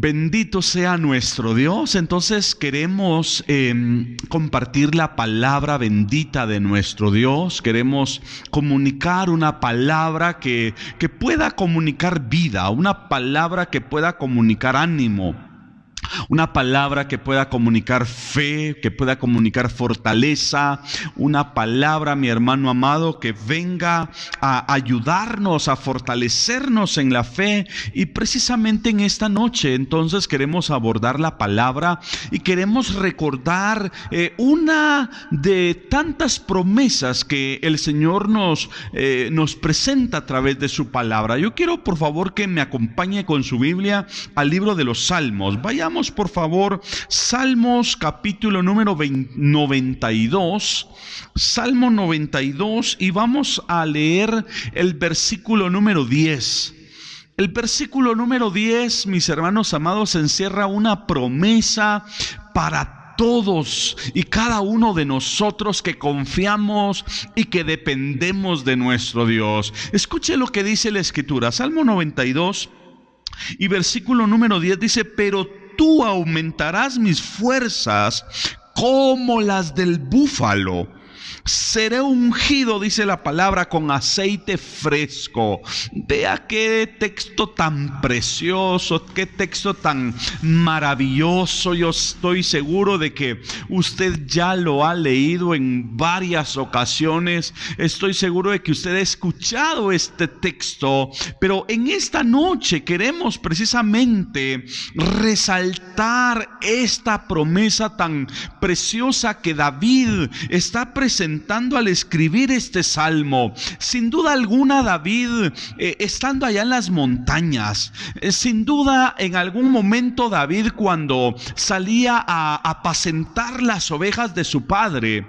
Bendito sea nuestro Dios. Entonces queremos compartir la palabra bendita de nuestro Dios. Queremos comunicar una palabra que pueda comunicar vida, una palabra que pueda comunicar ánimo. Una palabra que pueda comunicar fe, que pueda comunicar fortaleza. Una palabra, mi hermano amado, que venga a ayudarnos, a fortalecernos en la fe. Y precisamente en esta noche, entonces, queremos abordar la palabra y queremos recordar una de tantas promesas que el Señor nos presenta a través de su palabra. Yo quiero, por favor, que me acompañe con su Biblia al libro de los Salmos. Vayamos, por favor, Salmos capítulo número 92, Salmo 92, y vamos a leer el versículo número 10. El versículo número 10, mis hermanos amados, encierra una promesa para todos y cada uno de nosotros que confiamos y que dependemos de nuestro Dios. Escuche lo que dice la Escritura, Salmo 92 y versículo número 10 dice: pero tú aumentarás mis fuerzas como las del búfalo. Seré ungido, dice la palabra, con aceite fresco. Vea qué texto tan precioso, qué texto tan maravilloso. Yo estoy seguro de que usted ya lo ha leído en varias ocasiones. Estoy seguro de que usted ha escuchado este texto. Pero en esta noche queremos precisamente resaltar esta promesa tan preciosa que David está presentando al escribir este salmo. Sin duda alguna, David, estando allá en las montañas, sin duda en algún momento David, cuando salía a apacentar las ovejas de su padre,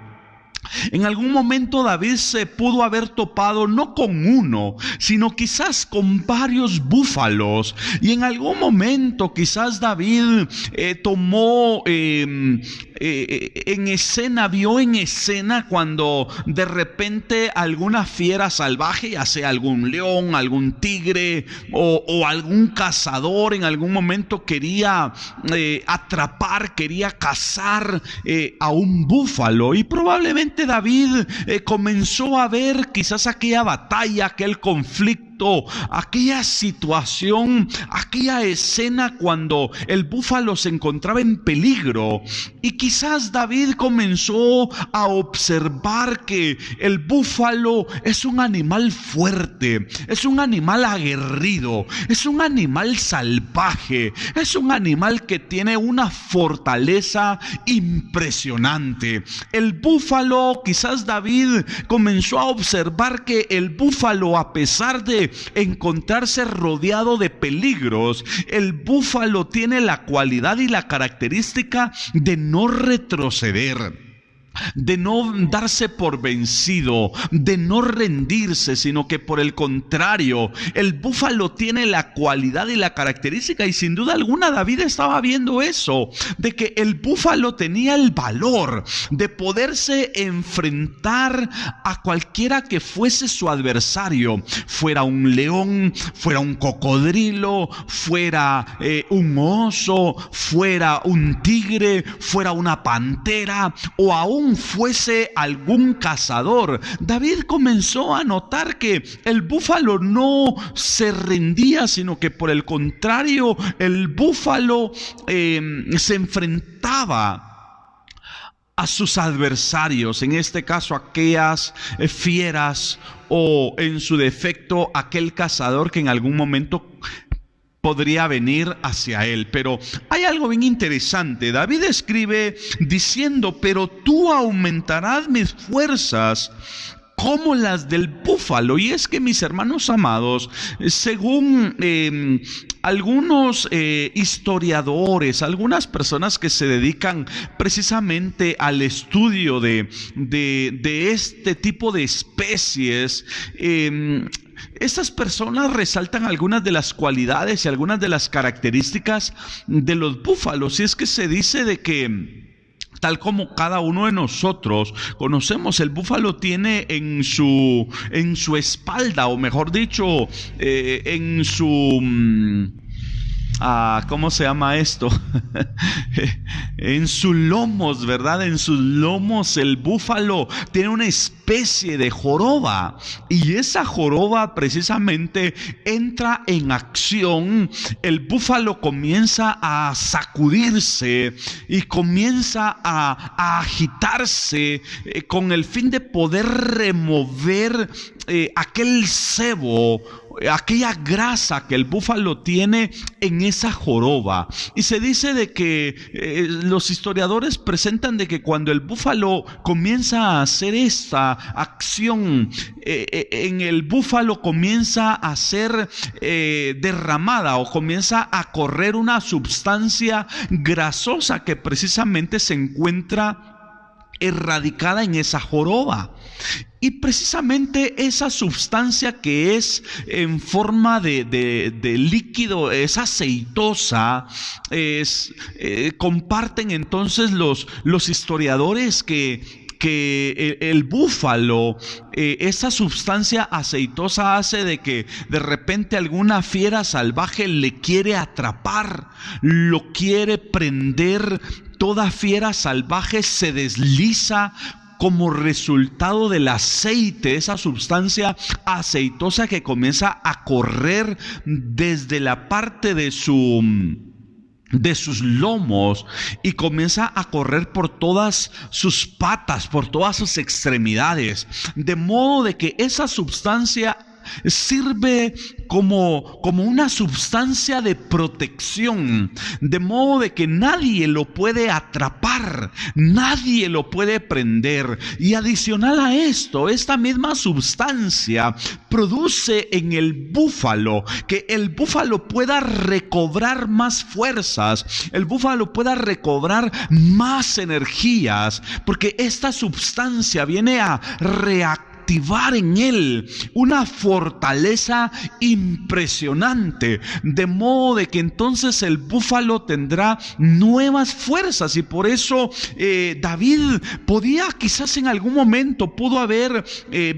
en algún momento David se pudo haber topado no con uno, sino quizás con varios búfalos. Y en algún momento quizás David tomó en escena, vio en escena cuando de repente alguna fiera salvaje, ya sea algún león, algún tigre o algún cazador, en algún momento quería atrapar, quería cazar a un búfalo. Y probablemente David comenzó a ver quizás aquella batalla, aquel conflicto, aquella situación, aquella escena cuando el búfalo se encontraba en peligro. Y quizás David comenzó a observar que el búfalo es un animal fuerte, es un animal aguerrido, es un animal salvaje, es un animal que tiene una fortaleza impresionante. El búfalo, quizás David comenzó a observar que el búfalo, a pesar de encontrarse rodeado de peligros, el búfalo tiene la cualidad y la característica de no retroceder, de no darse por vencido, de no rendirse, sino que por el contrario, el búfalo tiene la cualidad y la característica, y sin duda alguna David estaba viendo eso, de que el búfalo tenía el valor de poderse enfrentar a cualquiera que fuese su adversario, fuera un león, fuera un cocodrilo, fuera un oso, fuera un tigre, fuera una pantera, o aún fuese algún cazador. David comenzó a notar que el búfalo no se rendía, sino que por el contrario, el búfalo se enfrentaba a sus adversarios, en este caso aquellas fieras, o en su defecto aquel cazador que en algún momento podría venir hacia él. Pero hay algo bien interesante. David escribe diciendo: pero tú aumentarás mis fuerzas como las del búfalo. Y es que, mis hermanos amados, según algunos historiadores, algunas personas que se dedican precisamente al estudio de este tipo de especies, estas personas resaltan algunas de las cualidades y algunas de las características de los búfalos. Y es que se dice de que, tal como cada uno de nosotros conocemos, el búfalo tiene en su espalda, o mejor dicho, en su ¿cómo se llama esto? En sus lomos, ¿verdad? En sus lomos el búfalo tiene una especie de joroba, y esa joroba precisamente entra en acción. El búfalo comienza a sacudirse y comienza a agitarse con el fin de poder remover aquel sebo, aquella grasa que el búfalo tiene en esa joroba. Y se dice de que los historiadores presentan de que cuando el búfalo comienza a hacer esta acción, en el búfalo comienza a ser derramada, o comienza a correr una sustancia grasosa que precisamente se encuentra erradicada en esa joroba. Y precisamente esa sustancia que es en forma de líquido, es aceitosa, comparten entonces los historiadores que el búfalo, esa sustancia aceitosa hace de que de repente alguna fiera salvaje le quiere atrapar, lo quiere prender. Toda fiera salvaje se desliza como resultado del aceite, esa sustancia aceitosa que comienza a correr desde la parte de sus lomos y comienza a correr por todas sus patas, por todas sus extremidades, de modo de que esa sustancia sirve como una sustancia de protección, de modo de que nadie lo puede atrapar, nadie lo puede prender. Y adicional a esto, esta misma sustancia produce en el búfalo que el búfalo pueda recobrar más fuerzas, el búfalo pueda recobrar más energías, porque esta sustancia viene a reactivar en él una fortaleza impresionante, de modo de que entonces el búfalo tendrá nuevas fuerzas. Y por eso David podía, quizás en algún momento pudo haber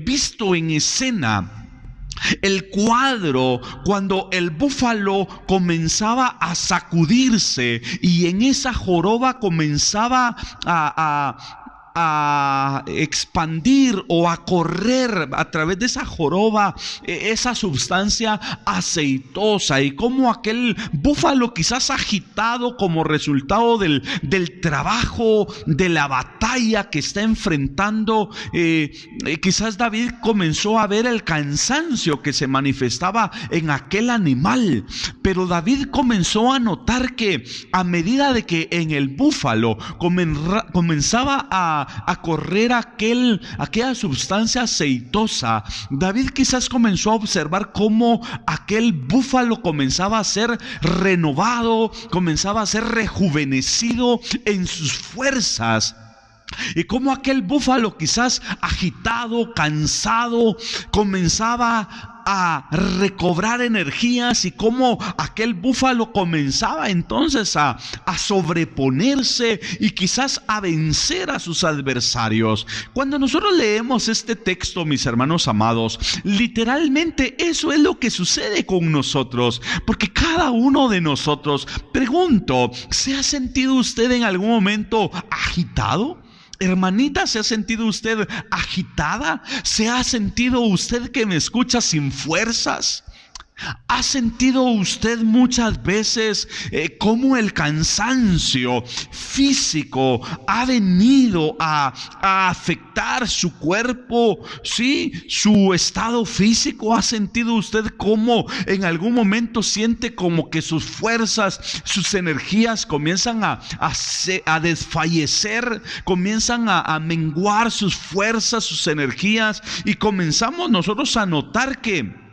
visto en escena el cuadro cuando el búfalo comenzaba a sacudirse y en esa joroba comenzaba a expandir o a correr a través de esa joroba esa sustancia aceitosa, y como aquel búfalo, quizás agitado como resultado del trabajo, de la batalla que está enfrentando, quizás David comenzó a ver el cansancio que se manifestaba en aquel animal. Pero David comenzó a notar que a medida de que en el búfalo comenzaba a correr aquella sustancia aceitosa, David quizás comenzó a observar cómo aquel búfalo comenzaba a ser renovado, comenzaba a ser rejuvenecido en sus fuerzas. Y como aquel búfalo, quizás agitado, cansado, comenzaba a recobrar energías, y como aquel búfalo comenzaba entonces a sobreponerse y quizás a vencer a sus adversarios. Cuando nosotros leemos este texto, mis hermanos amados, literalmente eso es lo que sucede con nosotros, porque cada uno de nosotros, pregunto, ¿se ha sentido usted en algún momento agitado? Hermanita, ¿se ha sentido usted agitada? ¿Se ha sentido usted, que me escucha, sin fuerzas? ¿Ha sentido usted muchas veces cómo el cansancio físico ha venido a afectar su cuerpo? ¿Sí? Su estado físico. ¿Ha sentido usted cómo en algún momento siente como que sus fuerzas, sus energías comienzan a desfallecer, comienzan a menguar sus fuerzas, sus energías, y comenzamos nosotros a notar que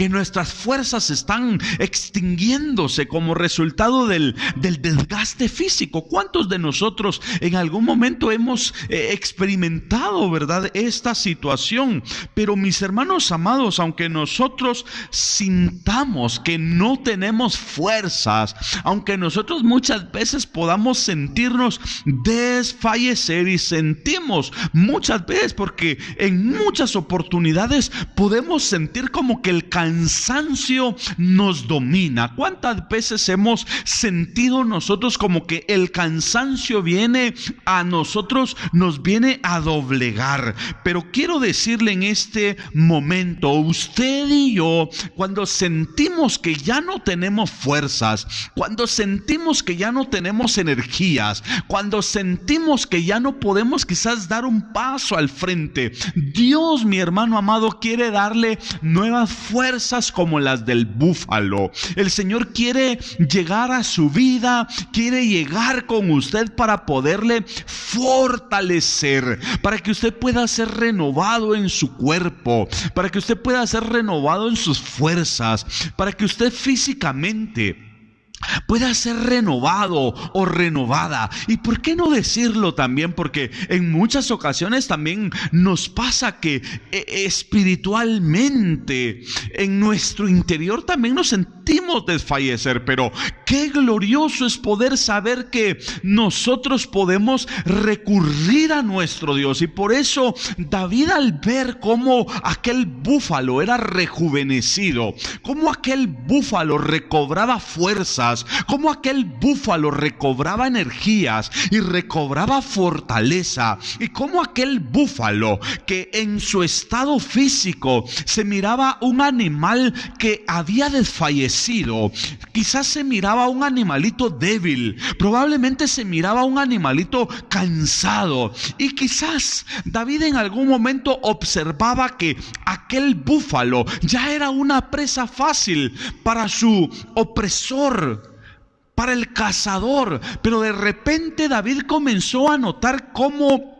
nuestras fuerzas están extinguiéndose como resultado del desgaste físico? ¿Cuántos de nosotros en algún momento hemos experimentado, verdad, esta situación? Pero mis hermanos amados, aunque nosotros sintamos que no tenemos fuerzas, aunque nosotros muchas veces podamos sentirnos desfallecer, y sentimos muchas veces, porque en muchas oportunidades podemos sentir como que el el cansancio nos domina. ¿Cuántas veces hemos sentido nosotros como que el cansancio viene a nosotros, nos viene a doblegar? Pero quiero decirle en este momento, usted y yo, cuando sentimos que ya no tenemos fuerzas, cuando sentimos que ya no tenemos energías, cuando sentimos que ya no podemos quizás dar un paso al frente, Dios, mi hermano amado, quiere darle nuevas fuerzas como las del búfalo. El Señor quiere llegar a su vida, quiere llegar con usted para poderle fortalecer, para que usted pueda ser renovado en su cuerpo, para que usted pueda ser renovado en sus fuerzas, para que usted físicamente pueda ser renovado o renovada. Y por qué no decirlo también, porque en muchas ocasiones también nos pasa que espiritualmente en nuestro interior también nos sentimos desfallecer, pero qué glorioso es poder saber que nosotros podemos recurrir a nuestro Dios. Y por eso David, al ver cómo aquel búfalo era rejuvenecido, cómo aquel búfalo recobraba fuerzas, como aquel búfalo recobraba energías y recobraba fortaleza, y como aquel búfalo que en su estado físico se miraba un animal que había desfallecido, quizás se miraba un animalito débil, probablemente se miraba un animalito cansado, y quizás David en algún momento observaba que aquel búfalo ya era una presa fácil para su opresor, para el cazador. Pero de repente David comenzó a notar cómo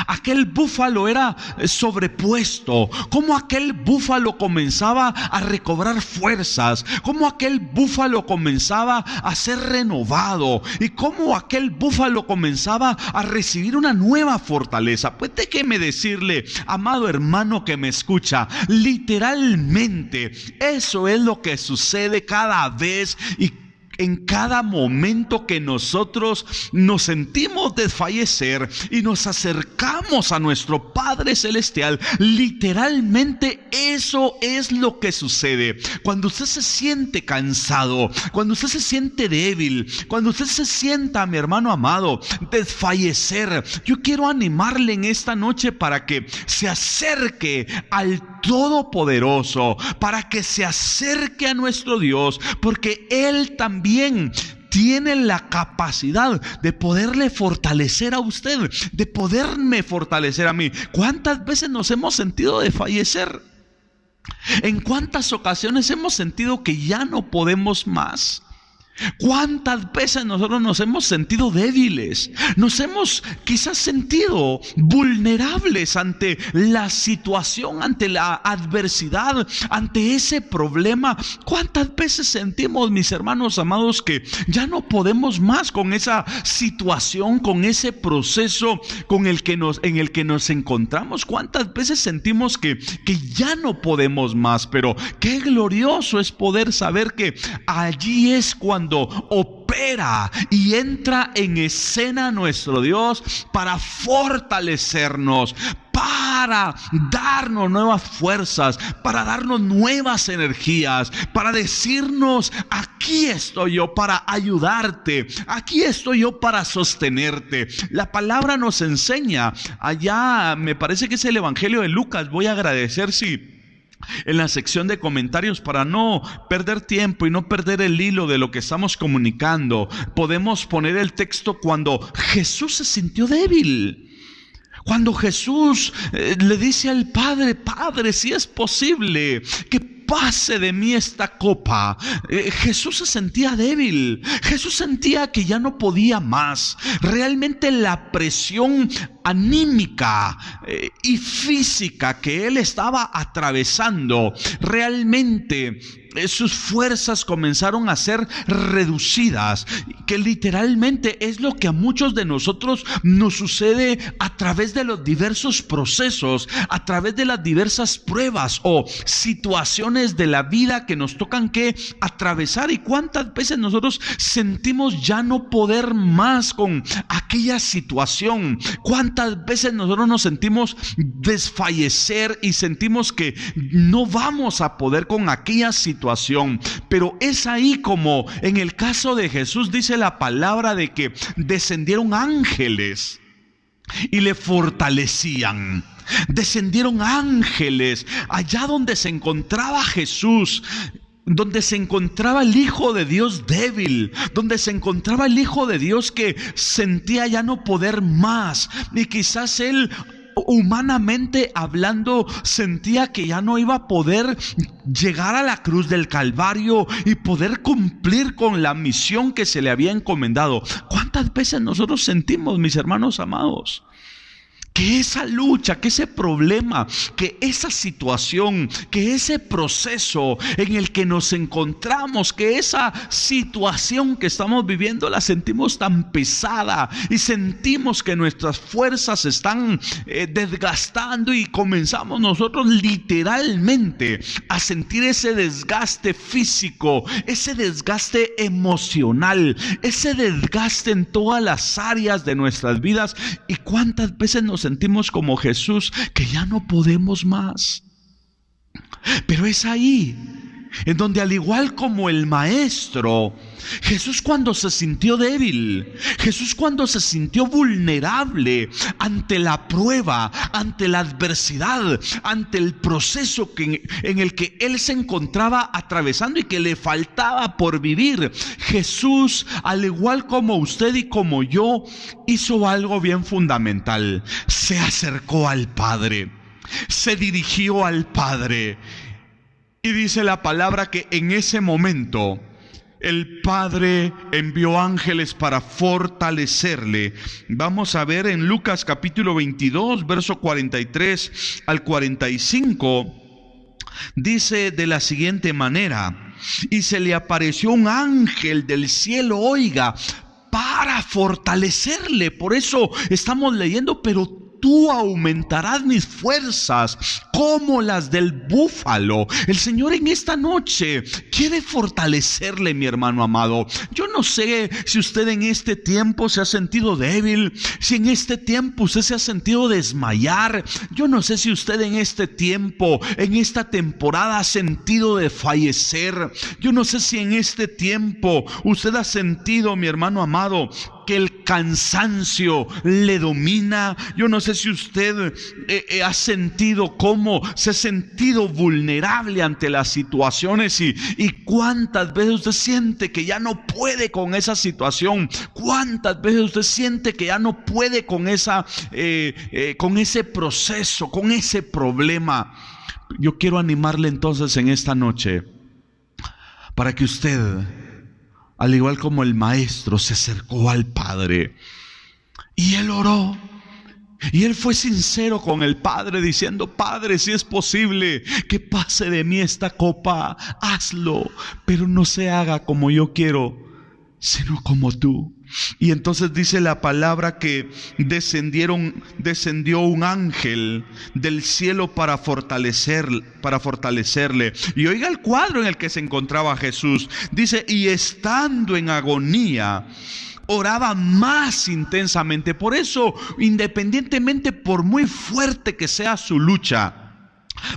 aquel búfalo era sobrepuesto, cómo aquel búfalo comenzaba a recobrar fuerzas, cómo aquel búfalo comenzaba a ser renovado, y cómo aquel búfalo comenzaba a recibir una nueva fortaleza. Pues déjeme decirle, amado hermano que me escucha, literalmente eso es lo que sucede cada vez y en cada momento que nosotros nos sentimos desfallecer y nos acercamos a nuestro Padre Celestial. Literalmente eso es lo que sucede. Cuando usted se siente cansado, cuando usted se siente débil, cuando usted se sienta, mi hermano amado, desfallecer, yo quiero animarle en esta noche para que se acerque al Todopoderoso, para que se acerque a nuestro Dios, porque Él también tiene la capacidad de poderle fortalecer a usted, de poderme fortalecer a mí. ¿Cuántas veces nos hemos sentido desfallecer? ¿En cuántas ocasiones hemos sentido que ya no podemos más? ¿Cuántas veces nosotros nos hemos sentido débiles? Nos hemos quizás sentido vulnerables ante la situación, ante la adversidad, ante ese problema. ¿Cuántas veces sentimos, mis hermanos amados, que ya no podemos más con esa situación, con ese proceso en el que nos encontramos? ¿Cuántas veces sentimos que ya no podemos más? Pero qué glorioso es poder saber que allí es cuando opera y entra en escena nuestro Dios para fortalecernos, para darnos nuevas fuerzas, para darnos nuevas energías, para decirnos: aquí estoy yo para ayudarte, aquí estoy yo para sostenerte. La palabra nos enseña, allá me parece que es el Evangelio de Lucas. Voy a agradecer si en la sección de comentarios, para no perder tiempo y no perder el hilo de lo que estamos comunicando, podemos poner el texto cuando Jesús se sintió débil. Cuando Jesús le dice al Padre: Padre, si es posible que pase de mí esta copa. Jesús se sentía débil. Jesús sentía que ya no podía más. Realmente la presión anímica y física que él estaba atravesando, realmente sus fuerzas comenzaron a ser reducidas. que literalmente es lo que a muchos de nosotros nos sucede a través de los diversos procesos, a través de las diversas pruebas o situaciones de la vida que nos tocan que atravesar. Y cuántas veces nosotros sentimos ya no poder más con aquella situación, cuántas veces nosotros nos sentimos desfallecer y sentimos que no vamos a poder con aquella situación. Pero es ahí como en el caso de Jesús dice la palabra de que descendieron ángeles y le fortalecían. Descendieron ángeles allá donde se encontraba Jesús, donde se encontraba el Hijo de Dios débil, donde se encontraba el Hijo de Dios que sentía ya no poder más, y quizás él, humanamente hablando, sentía que ya no iba a poder llegar a la cruz del Calvario y poder cumplir con la misión que se le había encomendado. ¿Cuántas veces nosotros sentimos, mis hermanos amados, que esa lucha, que ese problema, que esa situación, que ese proceso en el que nos encontramos, que esa situación que estamos viviendo la sentimos tan pesada y sentimos que nuestras fuerzas se están desgastando y comenzamos nosotros literalmente a sentir ese desgaste físico, ese desgaste emocional, ese desgaste en todas las áreas de nuestras vidas? ¿Y cuántas veces nos sentimos como Jesús que ya no podemos más? Pero es ahí en donde, al igual como el maestro, Jesús cuando se sintió débil, Jesús cuando se sintió vulnerable ante la prueba, ante la adversidad, ante el proceso en el que él se encontraba atravesando y que le faltaba por vivir, Jesús, al igual como usted y como yo, hizo algo bien fundamental. Se acercó al Padre, se dirigió al Padre. Y dice la palabra que en ese momento el Padre envió ángeles para fortalecerle. Vamos a ver en Lucas capítulo 22, verso 43 al 45. Dice de la siguiente manera: y se le apareció un ángel del cielo, oiga, para fortalecerle. Por eso estamos leyendo: pero tú aumentarás mis fuerzas como las del búfalo. El Señor en esta noche quiere fortalecerle, mi hermano amado. Yo no sé si usted en este tiempo se ha sentido débil, si en este tiempo usted se ha sentido desmayar. Yo no sé si usted en este tiempo, en esta temporada, ha sentido desfallecer. Yo no sé si en este tiempo usted ha sentido, mi hermano amado, que el cansancio le domina. Yo no sé si usted ha sentido cómo se ha sentido vulnerable ante las situaciones y cuántas veces usted siente que ya no puede con esa situación, cuántas veces usted siente que ya no puede con con ese proceso, con ese problema. Yo quiero animarle entonces en esta noche para que usted, al igual como el maestro, se acercó al Padre y él oró. Y él fue sincero con el Padre diciendo: Padre, si es posible que pase de mí esta copa, hazlo, pero no se haga como yo quiero, sino como tú. Y entonces dice la palabra que descendió un ángel del cielo para fortalecerle. Y oiga el cuadro en el que se encontraba Jesús. Dice: y estando en agonía, oraba más intensamente. Por eso, independientemente, por muy fuerte que sea su lucha,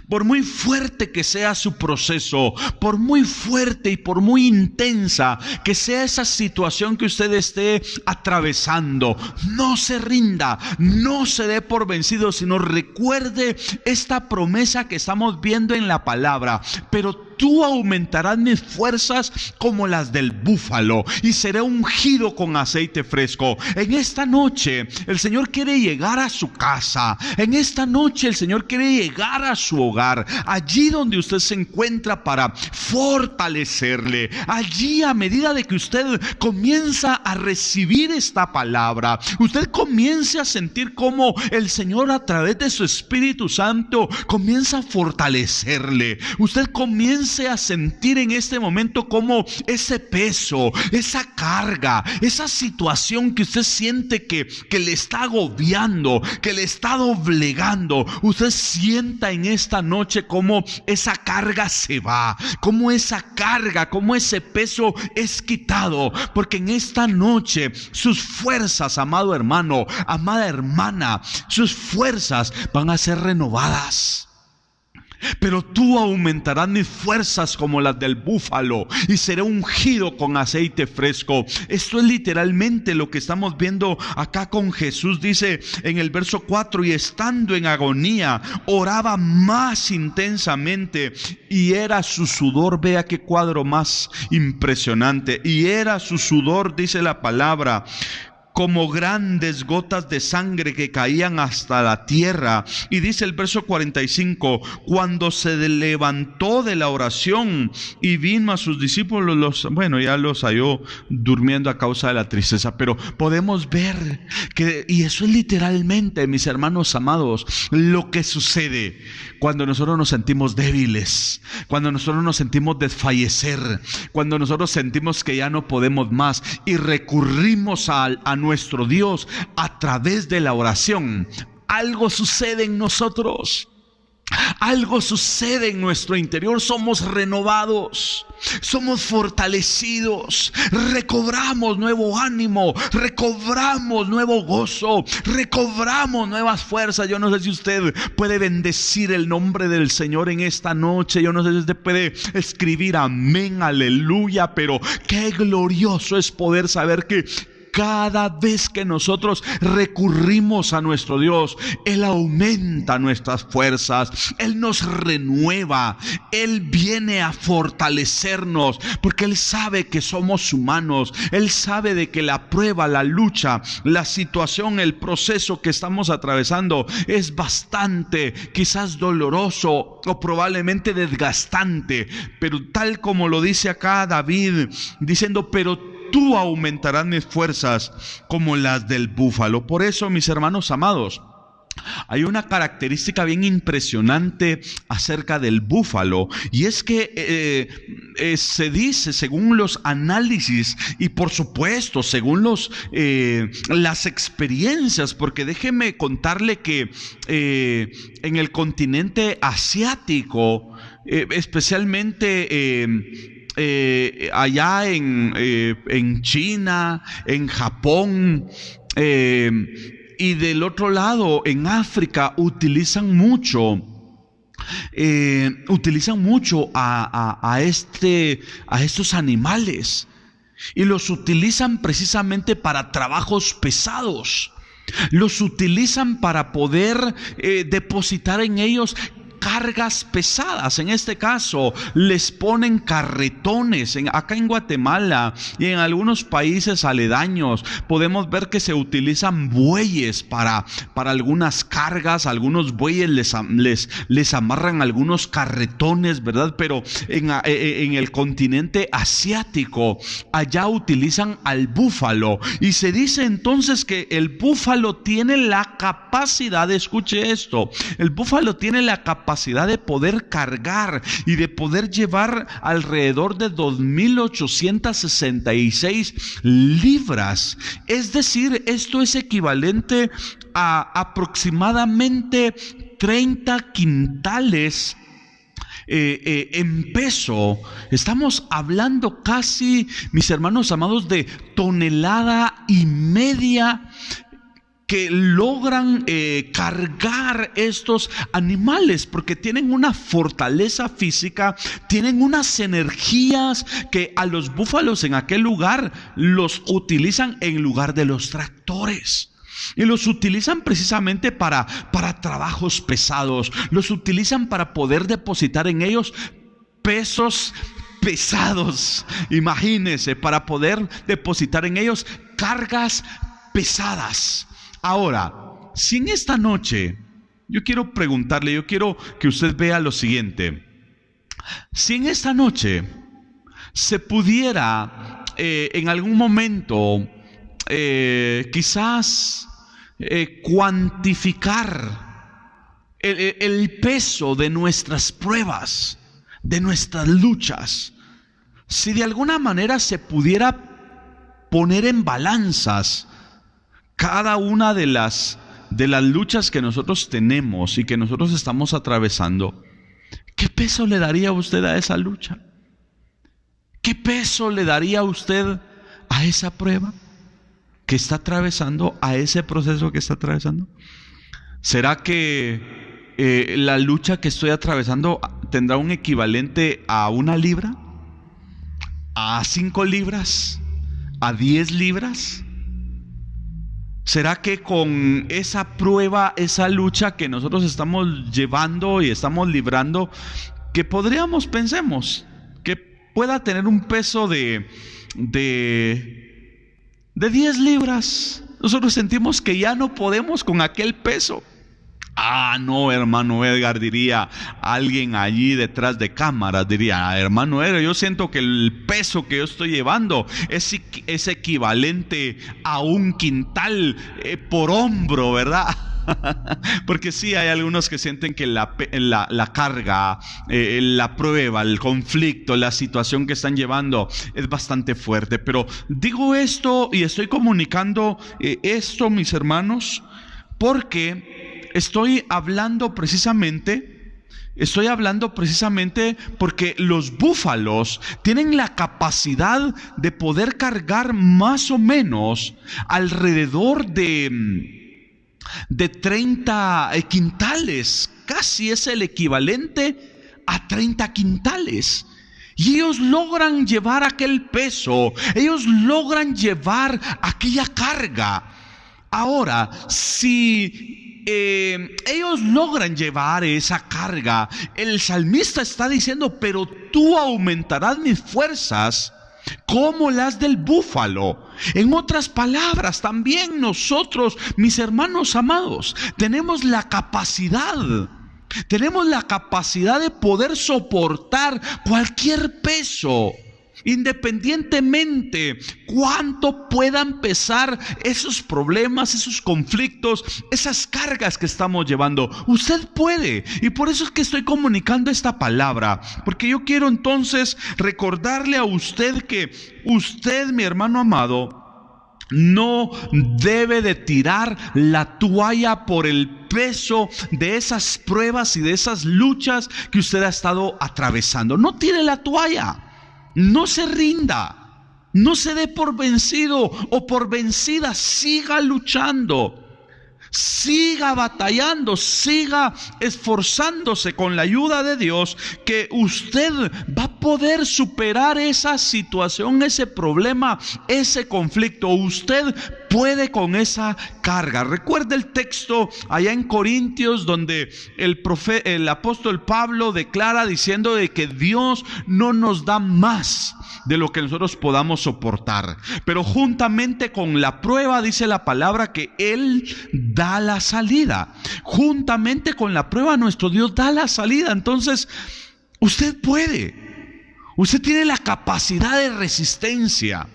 por muy fuerte que sea su proceso, por muy fuerte y por muy intensa que sea esa situación que usted esté atravesando, no se rinda, no se dé por vencido, sino recuerde esta promesa que estamos viendo en la palabra: pero tú aumentarás mis fuerzas como las del búfalo y seré ungido con aceite fresco. En esta noche el Señor quiere llegar a su casa. En esta noche el Señor quiere llegar a su hogar, allí donde usted se encuentra, para fortalecerle. Allí, a medida de que usted comienza a recibir esta palabra, usted comience a sentir cómo el Señor, a través de su Espíritu Santo, comienza a fortalecerle. Usted comienza comience a sentir en este momento como ese peso, esa carga, esa situación que usted siente que le está agobiando, que le está doblegando, usted sienta en esta noche como esa carga se va, como esa carga, como ese peso es quitado, porque en esta noche sus fuerzas, amado hermano, amada hermana, sus fuerzas van a ser renovadas. Pero tú aumentarás mis fuerzas como las del búfalo y seré ungido con aceite fresco. Esto es literalmente lo que estamos viendo acá con Jesús. Dice en el verso 4: y estando en agonía, oraba más intensamente, y era su sudor, vea qué cuadro más impresionante, y era su sudor, dice la palabra, como grandes gotas de sangre que caían hasta la tierra. Y dice el verso 45: cuando se levantó de la oración y vino a sus discípulos, ya los halló durmiendo a causa de la tristeza. Pero podemos ver que, y eso es literalmente, mis hermanos amados, lo que sucede cuando nosotros nos sentimos débiles, cuando nosotros nos sentimos desfallecer, cuando nosotros sentimos que ya no podemos más y recurrimos a nuestro Dios a través de la oración. Algo sucede en nosotros. Algo sucede en nuestro interior. Somos renovados, somos fortalecidos, recobramos nuevo ánimo, recobramos nuevo gozo, recobramos nuevas fuerzas. Yo no sé si usted puede bendecir el nombre del Señor en esta noche. Yo no sé si usted puede escribir amén, aleluya. Pero qué glorioso es poder saber que cada vez que nosotros recurrimos a nuestro Dios, Él aumenta nuestras fuerzas, Él nos renueva, Él viene a fortalecernos, porque Él sabe que somos humanos, Él sabe de que la prueba, la lucha, la situación, el proceso que estamos atravesando es bastante, quizás doloroso o probablemente desgastante, pero tal como lo dice acá David, diciendo: pero tú aumentarás mis fuerzas como las del búfalo. Por eso, mis hermanos amados, hay una característica bien impresionante acerca del búfalo, y es que se dice, según los análisis y por supuesto según las experiencias, porque déjeme contarle que en el continente asiático, especialmente allá en China, en Japón, y del otro lado en África, utilizan mucho a estos animales, y los utilizan precisamente para trabajos pesados. Los utilizan para poder depositar en ellos cargas pesadas. En este caso les ponen carretones. Acá en Guatemala y en algunos países aledaños podemos ver que se utilizan bueyes para algunas cargas. Algunos bueyes les amarran algunos carretones, ¿verdad? Pero en el continente asiático, allá utilizan al búfalo, y se dice entonces que el búfalo tiene la capacidad, escuche esto, el búfalo tiene la capacidad de poder cargar y de poder llevar alrededor de 2.866 libras. Es decir, esto es equivalente a aproximadamente 30 quintales en peso. Estamos hablando casi, mis hermanos amados, de 1,5 toneladas que logran cargar estos animales, porque tienen una fortaleza física, tienen unas energías que a los búfalos en aquel lugar los utilizan en lugar de los tractores. Y los utilizan precisamente para trabajos pesados. Los utilizan para poder depositar en ellos pesos pesados. Imagínense, para poder depositar en ellos cargas pesadas. Ahora, si en esta noche, yo quiero preguntarle, yo quiero que usted vea lo siguiente. Si en esta noche se pudiera en algún momento quizás cuantificar el peso de nuestras pruebas, de nuestras luchas, si de alguna manera se pudiera poner en balanzas cada una de las luchas que nosotros tenemos y que nosotros estamos atravesando, ¿qué peso le daría usted a esa lucha? ¿Qué peso le daría usted a esa prueba que está atravesando, a ese proceso que está atravesando? ¿Será que la lucha que estoy atravesando tendrá un equivalente a 1 libra? ¿A 5 libras? ¿A 10 libras? ¿Será que con esa prueba, esa lucha que nosotros estamos llevando y estamos librando, que pensemos, que pueda tener un peso de 10 libras? Nosotros sentimos que ya no podemos con aquel peso. No, hermano Edgar, diría alguien allí detrás de cámaras, diría: hermano Edgar, yo siento que el peso que yo estoy llevando es equivalente a 1 quintal por hombro, ¿verdad? Porque sí, hay algunos que sienten que la carga, la prueba, el conflicto, la situación que están llevando es bastante fuerte. Pero digo esto y estoy comunicando esto, mis hermanos, porque estoy hablando precisamente porque los búfalos tienen la capacidad de poder cargar más o menos alrededor de 30 quintales. Casi es el equivalente a 30 quintales. Y ellos logran llevar aquel peso, ellos logran llevar aquella carga. Ahora, si ellos logran llevar esa carga, el salmista está diciendo: pero tú aumentarás mis fuerzas como las del búfalo. En otras palabras, también nosotros, mis hermanos amados, tenemos la capacidad de poder soportar cualquier peso, independientemente cuánto puedan pesar esos problemas, esos conflictos, esas cargas que estamos llevando. Usted puede, y por eso es que estoy comunicando esta palabra, porque yo quiero entonces recordarle a usted que usted, mi hermano amado, no debe de tirar la toalla por el peso de esas pruebas y de esas luchas que usted ha estado atravesando. No tire la toalla. No se rinda, no se dé por vencido o por vencida. Siga luchando, siga batallando, siga esforzándose con la ayuda de Dios, que usted va a poder superar esa situación, ese problema, ese conflicto. Usted puede con esa carga. Recuerda el texto allá en Corintios donde el apóstol Pablo declara diciendo de que Dios no nos da más de lo que nosotros podamos soportar, pero juntamente con la prueba dice la palabra que Él da la salida. Juntamente con la prueba nuestro Dios da la salida. Entonces usted puede, usted tiene la capacidad de resistencia.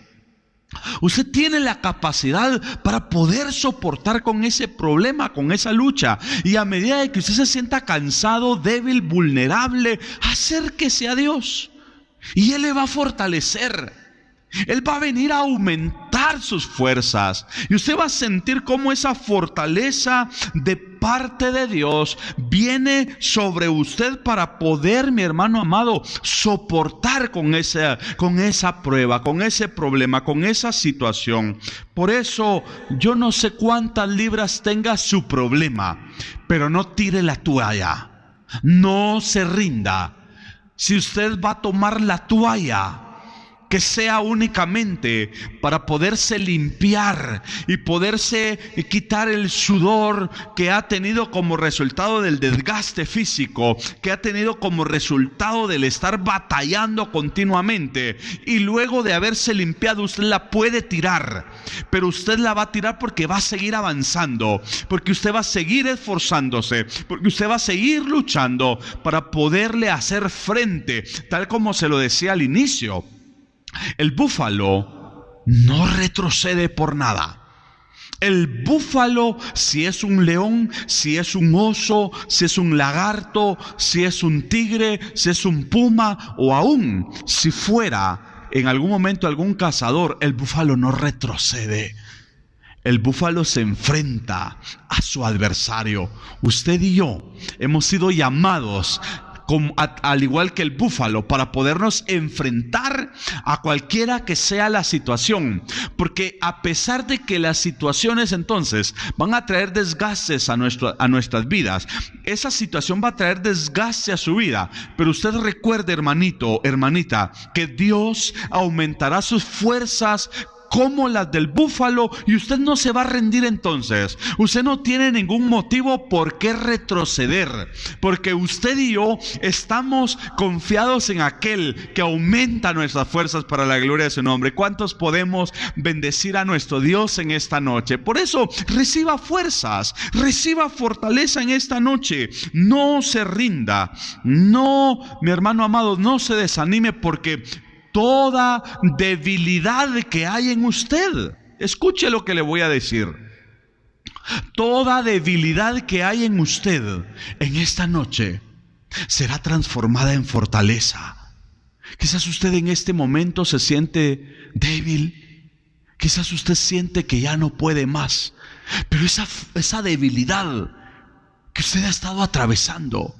Usted tiene la capacidad para poder soportar con ese problema, con esa lucha. Y a medida de que usted se sienta cansado, débil, vulnerable, acérquese a Dios y Él le va a fortalecer. Él va a venir a aumentar sus fuerzas y usted va a sentir cómo esa fortaleza de parte de Dios viene sobre usted para poder, mi hermano amado, soportar con esa prueba, con ese problema, con esa situación. Por eso yo no sé cuántas libras tenga su problema, pero no tire la toalla, no se rinda. Si usted va a tomar la toalla, que sea únicamente para poderse limpiar y poderse quitar el sudor que ha tenido como resultado del desgaste físico, que ha tenido como resultado del estar batallando continuamente. Y luego de haberse limpiado, usted la puede tirar, pero usted la va a tirar porque va a seguir avanzando, porque usted va a seguir esforzándose, porque usted va a seguir luchando para poderle hacer frente, tal como se lo decía al inicio. El búfalo no retrocede por nada. El búfalo, si es un león, si es un oso, si es un lagarto, si es un tigre, si es un puma, o aún si fuera en algún momento algún cazador, el búfalo no retrocede. El búfalo se enfrenta a su adversario. Usted y yo hemos sido llamados al igual que el búfalo, para podernos enfrentar a cualquiera que sea la situación. Porque a pesar de que las situaciones entonces van a traer desgastes a nuestras vidas, esa situación va a traer desgaste a su vida. Pero usted recuerde, hermanito, hermanita, que Dios aumentará sus fuerzas como las del búfalo, y usted no se va a rendir entonces. Usted no tiene ningún motivo por qué retroceder, porque usted y yo estamos confiados en aquel que aumenta nuestras fuerzas para la gloria de su nombre. ¿Cuántos podemos bendecir a nuestro Dios en esta noche? Por eso, reciba fuerzas, reciba fortaleza en esta noche. No se rinda, no, mi hermano amado, no se desanime, porque toda debilidad que hay en usted, escuche lo que le voy a decir, toda debilidad que hay en usted en esta noche será transformada en fortaleza. Quizás usted en este momento se siente débil, quizás usted siente que ya no puede más, pero esa debilidad que usted ha estado atravesando,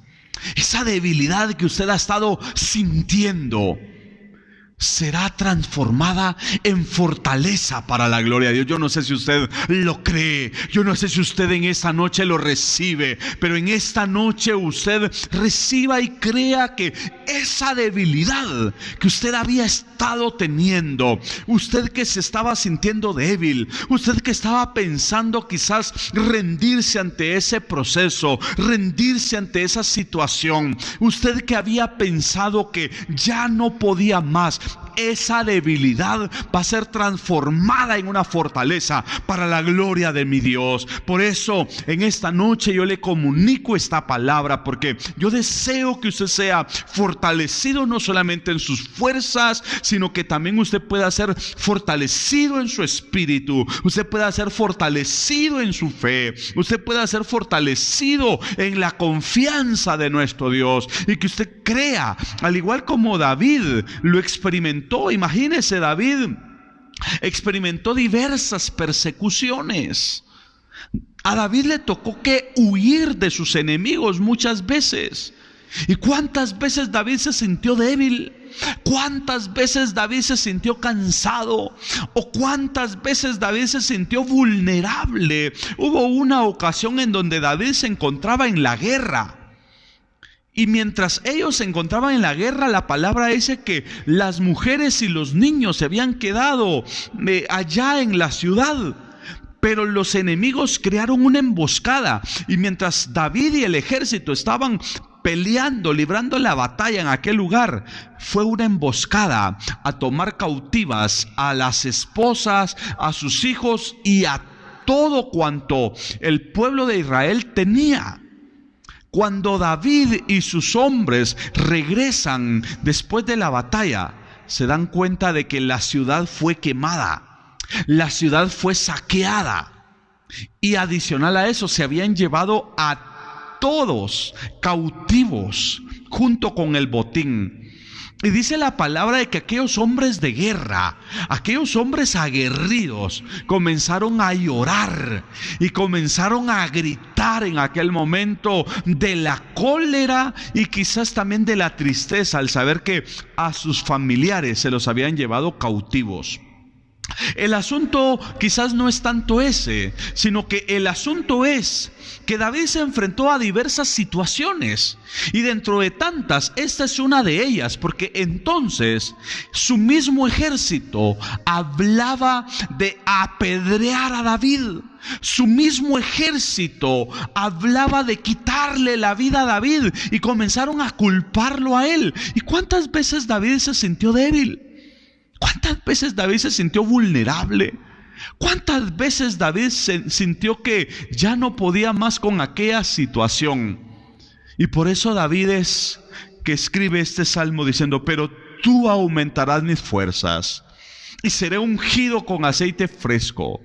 esa debilidad que usted ha estado sintiendo, será transformada en fortaleza para la gloria de Dios. Yo no sé si usted lo cree, yo no sé si usted en esta noche lo recibe, pero en esta noche usted reciba y crea que esa debilidad que usted había estado teniendo, usted que se estaba sintiendo débil, usted que estaba pensando quizás rendirse ante ese proceso, rendirse ante esa situación, usted que había pensado que ya no podía más, esa debilidad va a ser transformada en una fortaleza para la gloria de mi Dios. Por eso en esta noche yo le comunico esta palabra, porque yo deseo que usted sea fortalecido no solamente en sus fuerzas, sino que también usted pueda ser fortalecido en su espíritu, usted pueda ser fortalecido en su fe, usted pueda ser fortalecido en la confianza de nuestro Dios, y que usted crea, al igual como David lo experimentó. Imagínese, David experimentó diversas persecuciones. A David le tocó que huir de sus enemigos muchas veces. ¿Y cuántas veces David se sintió débil? ¿Cuántas veces David se sintió cansado? ¿O cuántas veces David se sintió vulnerable? Hubo una ocasión en donde David se encontraba en la guerra. Y mientras ellos se encontraban en la guerra, la palabra dice que las mujeres y los niños se habían quedado allá en la ciudad. Pero los enemigos crearon una emboscada. Y mientras David y el ejército estaban peleando, librando la batalla en aquel lugar, fue una emboscada a tomar cautivas a las esposas, a sus hijos y a todo cuanto el pueblo de Israel tenía. Cuando David y sus hombres regresan después de la batalla, se dan cuenta de que la ciudad fue quemada, la ciudad fue saqueada, y adicional a eso se habían llevado a todos cautivos junto con el botín. Y dice la palabra de que aquellos hombres de guerra, aquellos hombres aguerridos, comenzaron a llorar y comenzaron a gritar en aquel momento de la cólera y quizás también de la tristeza al saber que a sus familiares se los habían llevado cautivos. El asunto quizás no es tanto ese, sino que el asunto es que David se enfrentó a diversas situaciones, y dentro de tantas, esta es una de ellas, porque entonces su mismo ejército hablaba de apedrear a David. Su mismo ejército hablaba de quitarle la vida a David y comenzaron a culparlo a él. ¿Y cuántas veces David se sintió débil? ¿Cuántas veces David se sintió vulnerable? ¿Cuántas veces David se sintió que ya no podía más con aquella situación? Y por eso David es que escribe este salmo diciendo: pero tú aumentarás mis fuerzas y seré ungido con aceite fresco.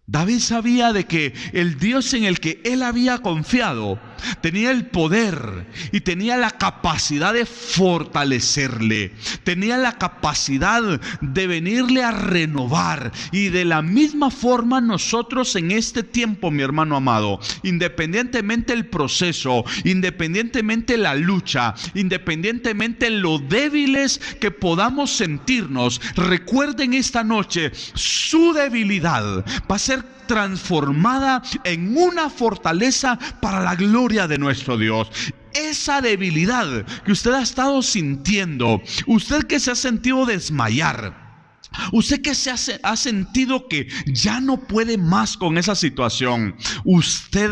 David sabía de que el Dios en el que él había confiado tenía el poder y tenía la capacidad de fortalecerle, tenía la capacidad de venirle a renovar. Y de la misma forma nosotros en este tiempo, mi hermano amado, independientemente el proceso, independientemente la lucha, independientemente lo débiles que podamos sentirnos, recuerden esta noche, su debilidad va a ser transformada en una fortaleza para la gloria de nuestro Dios. Esa debilidad que usted ha estado sintiendo, usted que se ha sentido desmayar, usted que ha sentido que ya no puede más con esa situación, usted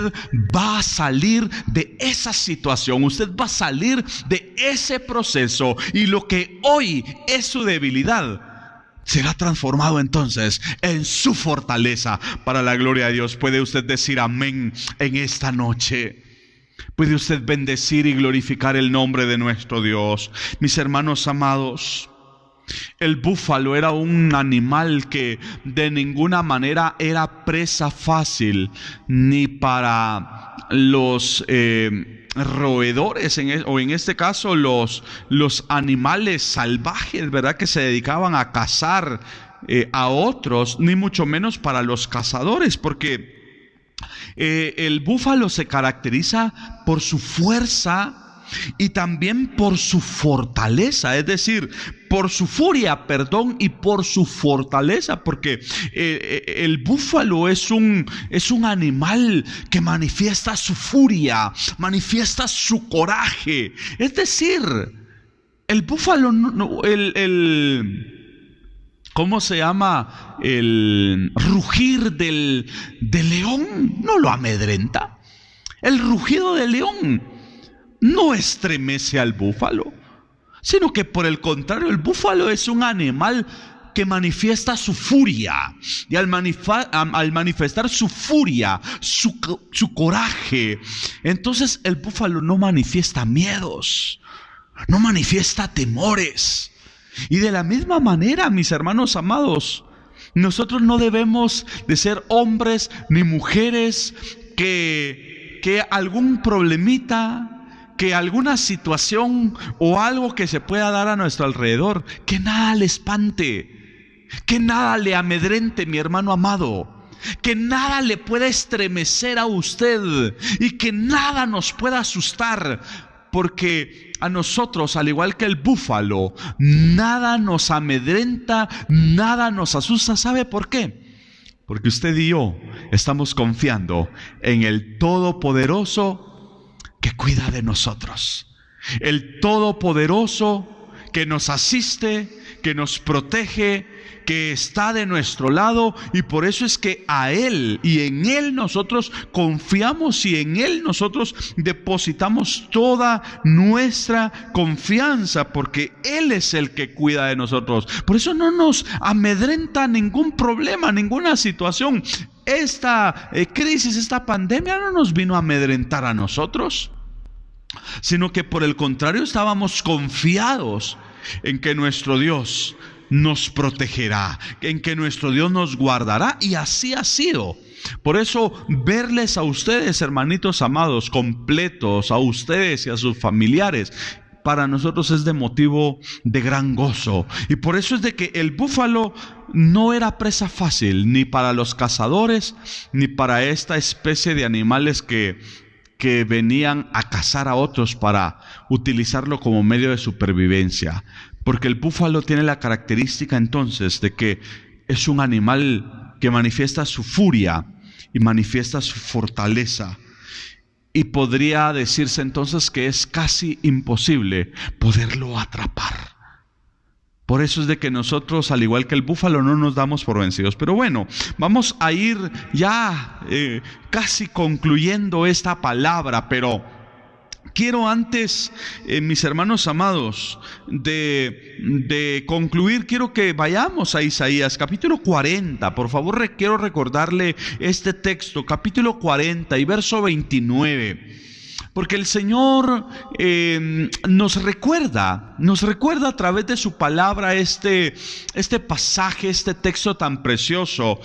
va a salir de esa situación, usted va a salir de ese proceso, y lo que hoy es su debilidad será transformado entonces en su fortaleza para la gloria de Dios. ¿Puede usted decir amén en esta noche? ¿Puede usted bendecir y glorificar el nombre de nuestro Dios? Mis hermanos amados, el búfalo era un animal que de ninguna manera era presa fácil, ni para los roedores, o en este caso los animales salvajes, ¿verdad?, que se dedicaban a cazar a otros, ni mucho menos para los cazadores, porque el búfalo se caracteriza por su fuerza y también por su fortaleza, es decir, por su furia, y por su fortaleza, porque el búfalo es un animal que manifiesta su furia, manifiesta su coraje. Es decir, el búfalo, ¿cómo se llama? El rugir del león no lo amedrenta. El rugido del león no estremece al búfalo, sino que por el contrario, el búfalo es un animal que manifiesta su furia, y al manifestar su furia, su coraje, entonces el búfalo no manifiesta miedos, no manifiesta temores. Y de la misma manera, mis hermanos amados, nosotros no debemos de ser hombres ni mujeres que algún problemita, que alguna situación o algo que se pueda dar a nuestro alrededor, que nada le espante, que nada le amedrente, mi hermano amado, que nada le pueda estremecer a usted y que nada nos pueda asustar, porque a nosotros, al igual que el búfalo, nada nos amedrenta, nada nos asusta. ¿Sabe por qué? Porque usted y yo estamos confiando en el Todopoderoso que cuida de nosotros, el Todopoderoso que nos asiste, que nos protege, que está de nuestro lado. Y por eso es que a Él y en Él nosotros confiamos, y en Él nosotros depositamos toda nuestra confianza, porque Él es el que cuida de nosotros. Por eso no nos amedrenta ningún problema, ninguna situación. Esta crisis, esta pandemia no nos vino a amedrentar a nosotros, sino que por el contrario estábamos confiados en que nuestro Dios nos protegerá, en que nuestro Dios nos guardará, y así ha sido. Por eso verles a ustedes, hermanitos amados, completos, a ustedes y a sus familiares, para nosotros es de motivo de gran gozo. Y por eso es de que el búfalo no era presa fácil, ni para los cazadores, ni para esta especie de animales que venían a cazar a otros para utilizarlo como medio de supervivencia. Porque el búfalo tiene la característica entonces de que es un animal que manifiesta su furia y manifiesta su fortaleza. Y podría decirse entonces que es casi imposible poderlo atrapar. Por eso es de que nosotros, al igual que el búfalo, no nos damos por vencidos. Pero bueno, vamos a ir ya casi concluyendo esta palabra, pero quiero antes, mis hermanos amados, de concluir, quiero que vayamos a Isaías capítulo 40. Por favor, quiero recordarle este texto, capítulo 40 y verso 29. Porque el Señor nos recuerda a través de su palabra este pasaje, este texto tan precioso,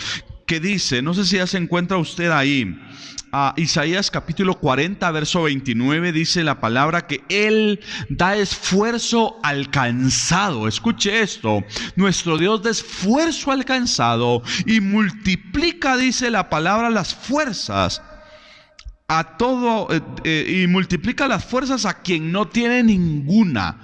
que dice, no sé si ya se encuentra usted ahí, Isaías capítulo 40, verso 29, dice la palabra que Él da esfuerzo al cansado. Escuche esto, nuestro Dios da esfuerzo al cansado y multiplica, dice la palabra, las fuerzas a todo, y multiplica las fuerzas a quien no tiene ninguna.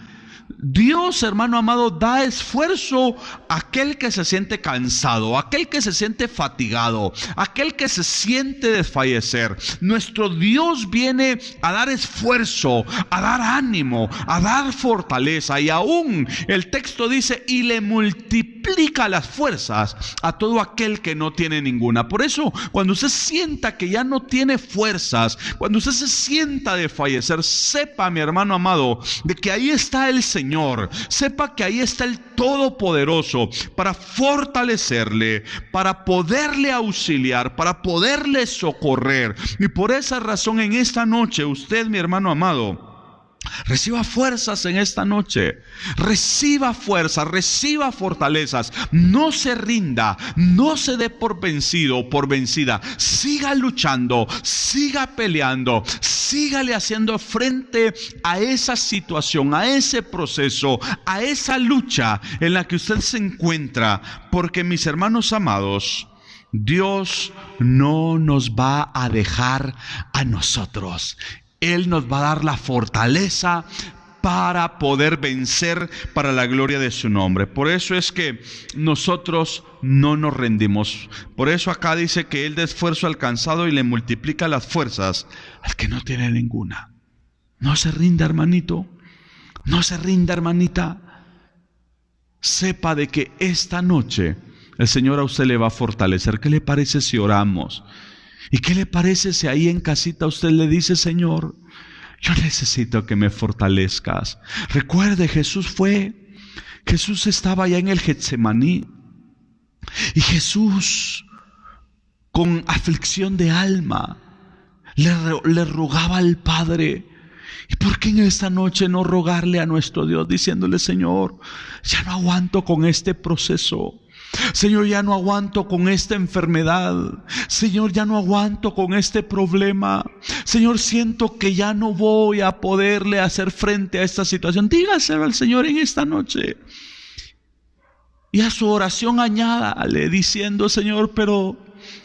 Dios, hermano amado, da esfuerzo a aquel que se siente cansado, a aquel que se siente fatigado, a aquel que se siente desfallecer. Nuestro Dios viene a dar esfuerzo, a dar ánimo, a dar fortaleza. Y aún el texto dice, y le multiplica las fuerzas a todo aquel que no tiene ninguna. Por eso, cuando usted sienta que ya no tiene fuerzas, cuando usted se sienta desfallecer, sepa, mi hermano amado, de que ahí está el Señor. Sepa que ahí está el Todopoderoso para fortalecerle, para poderle auxiliar, para poderle socorrer. Y por esa razón en esta noche usted, mi hermano amado, reciba fuerzas en esta noche. Reciba fuerzas, reciba fortalezas. No se rinda, no se dé por vencido o por vencida. Siga luchando, siga peleando, sígale haciendo frente a esa situación, a ese proceso, a esa lucha en la que usted se encuentra. Porque, mis hermanos amados, Dios no nos va a dejar a nosotros. Él nos va a dar la fortaleza para poder vencer para la gloria de su nombre. Por eso es que nosotros no nos rendimos. Por eso acá dice que Él da esfuerzo al cansado y le multiplica las fuerzas al que no tiene ninguna. No se rinda, hermanito. No se rinda, hermanita. Sepa de que esta noche el Señor a usted le va a fortalecer. ¿Qué le parece si oramos? ¿Y qué le parece si ahí en casita usted le dice, Señor, yo necesito que me fortalezcas? Recuerde, Jesús estaba allá en el Getsemaní. Y Jesús, con aflicción de alma, le rogaba al Padre. ¿Y por qué en esta noche no rogarle a nuestro Dios diciéndole, Señor, ya no aguanto con este proceso? Señor, ya no aguanto con esta enfermedad. Señor, ya no aguanto con este problema. Señor, siento que ya no voy a poderle hacer frente a esta situación. Dígaselo al Señor en esta noche. Y a su oración añádale diciendo, Señor, pero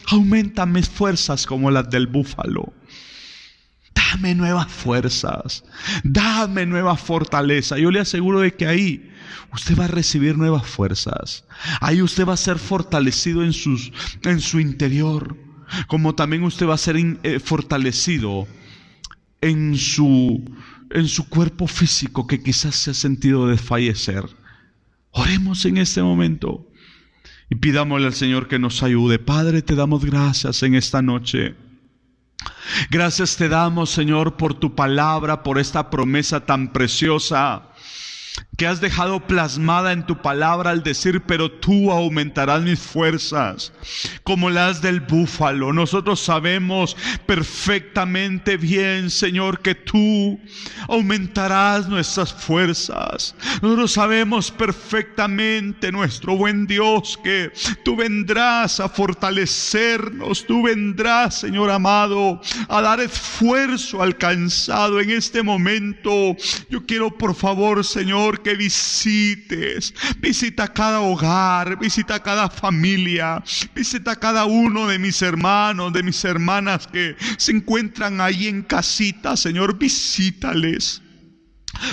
aumenta mis fuerzas como las del búfalo. Dame nuevas fuerzas, dame nueva fortaleza. Yo le aseguro de que ahí usted va a recibir nuevas fuerzas. Ahí usted va a ser fortalecido en su interior, como también usted va a ser fortalecido en su cuerpo físico que quizás se ha sentido desfallecer. Oremos en este momento y pidámosle al Señor que nos ayude. Padre, te damos gracias en esta noche. Gracias te damos, Señor, por tu palabra, por esta promesa tan preciosa que has dejado plasmada en tu palabra al decir, pero tú aumentarás mis fuerzas como las del búfalo. Nosotros sabemos perfectamente bien, Señor, que tú aumentarás nuestras fuerzas. Nosotros sabemos perfectamente, nuestro buen Dios, que tú vendrás a fortalecernos. Tú vendrás, Señor amado, a dar esfuerzo al cansado en este momento. Yo quiero, por favor, Señor, que visita cada hogar, visita cada familia, visita cada uno de mis hermanos, de mis hermanas que se encuentran ahí en casita. Señor, visítales.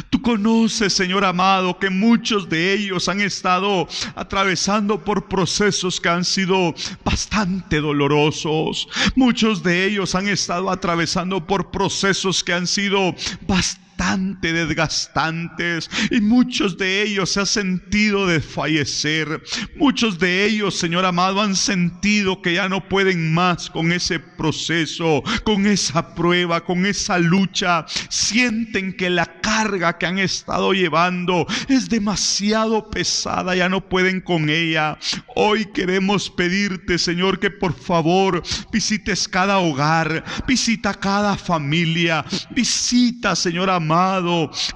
Tú conoces, Señor amado, que muchos de ellos han estado atravesando por procesos que han sido bastante dolorosos. Muchos de ellos han estado atravesando por procesos que han sido bastante desgastantes, y muchos de ellos se han sentido desfallecer. Muchos de ellos, Señor amado, han sentido que ya no pueden más con ese proceso, con esa prueba, con esa lucha. Sienten que la carga que han estado llevando es demasiado pesada, ya no pueden con ella. Hoy queremos pedirte, Señor, que por favor visites cada hogar, visita cada familia, visita, Señor amado,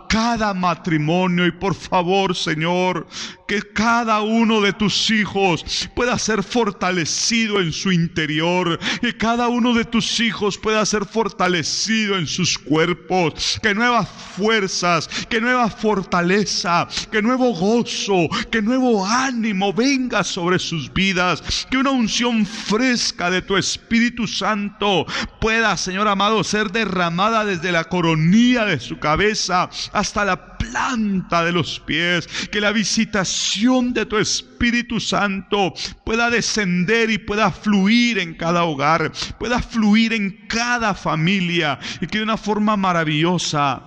cada matrimonio, y por favor, Señor, que cada uno de tus hijos pueda ser fortalecido en su interior, que cada uno de tus hijos pueda ser fortalecido en sus cuerpos, que nuevas fuerzas, que nueva fortaleza, que nuevo gozo, que nuevo ánimo venga sobre sus vidas, que una unción fresca de tu Espíritu Santo pueda, Señor amado, ser derramada desde la coronilla de su cabeza hasta la planta de los pies, que la visitación de tu Espíritu Santo pueda descender y pueda fluir en cada hogar, pueda fluir en cada familia, y que de una forma maravillosa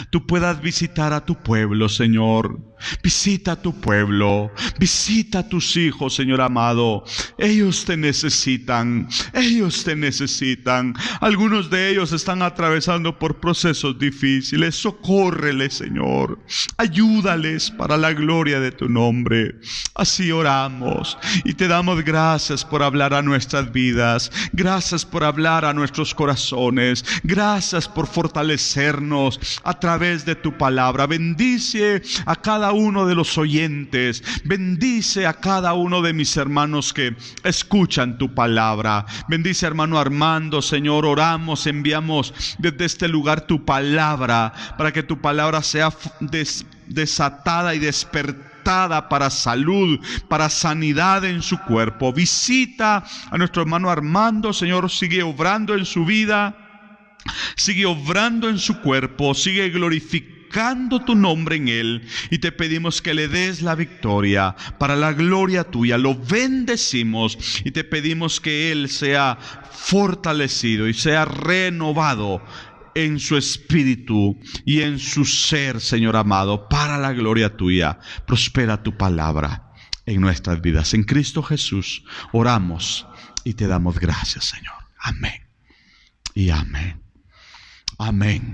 tú puedas visitar a tu pueblo, Señor. Visita a tu pueblo, visita a tus hijos, Señor amado. Ellos te necesitan, ellos te necesitan. Algunos de ellos están atravesando por procesos difíciles. Socórreles, Señor. Ayúdales para la gloria de tu nombre. Así oramos y te damos gracias por hablar a nuestras vidas. Gracias por hablar a nuestros corazones. Gracias por fortalecernos a través de tu palabra. Bendice a cada uno de los oyentes, bendice a cada uno de mis hermanos que escuchan tu palabra. Bendice a hermano Armando, Señor. Oramos, enviamos desde este lugar tu palabra, para que tu palabra sea desatada y despertada para salud, para sanidad en su cuerpo. Visita a nuestro hermano Armando, Señor. Sigue obrando en su vida, sigue obrando en su cuerpo, sigue glorificando tu nombre en él, y te pedimos que le des la victoria para la gloria tuya. Lo bendecimos y te pedimos que él sea fortalecido y sea renovado en su espíritu y en su ser, Señor amado, para la gloria tuya. Prospera tu palabra en nuestras vidas. En Cristo Jesús oramos y te damos gracias, Señor. Amén y amén. Amén.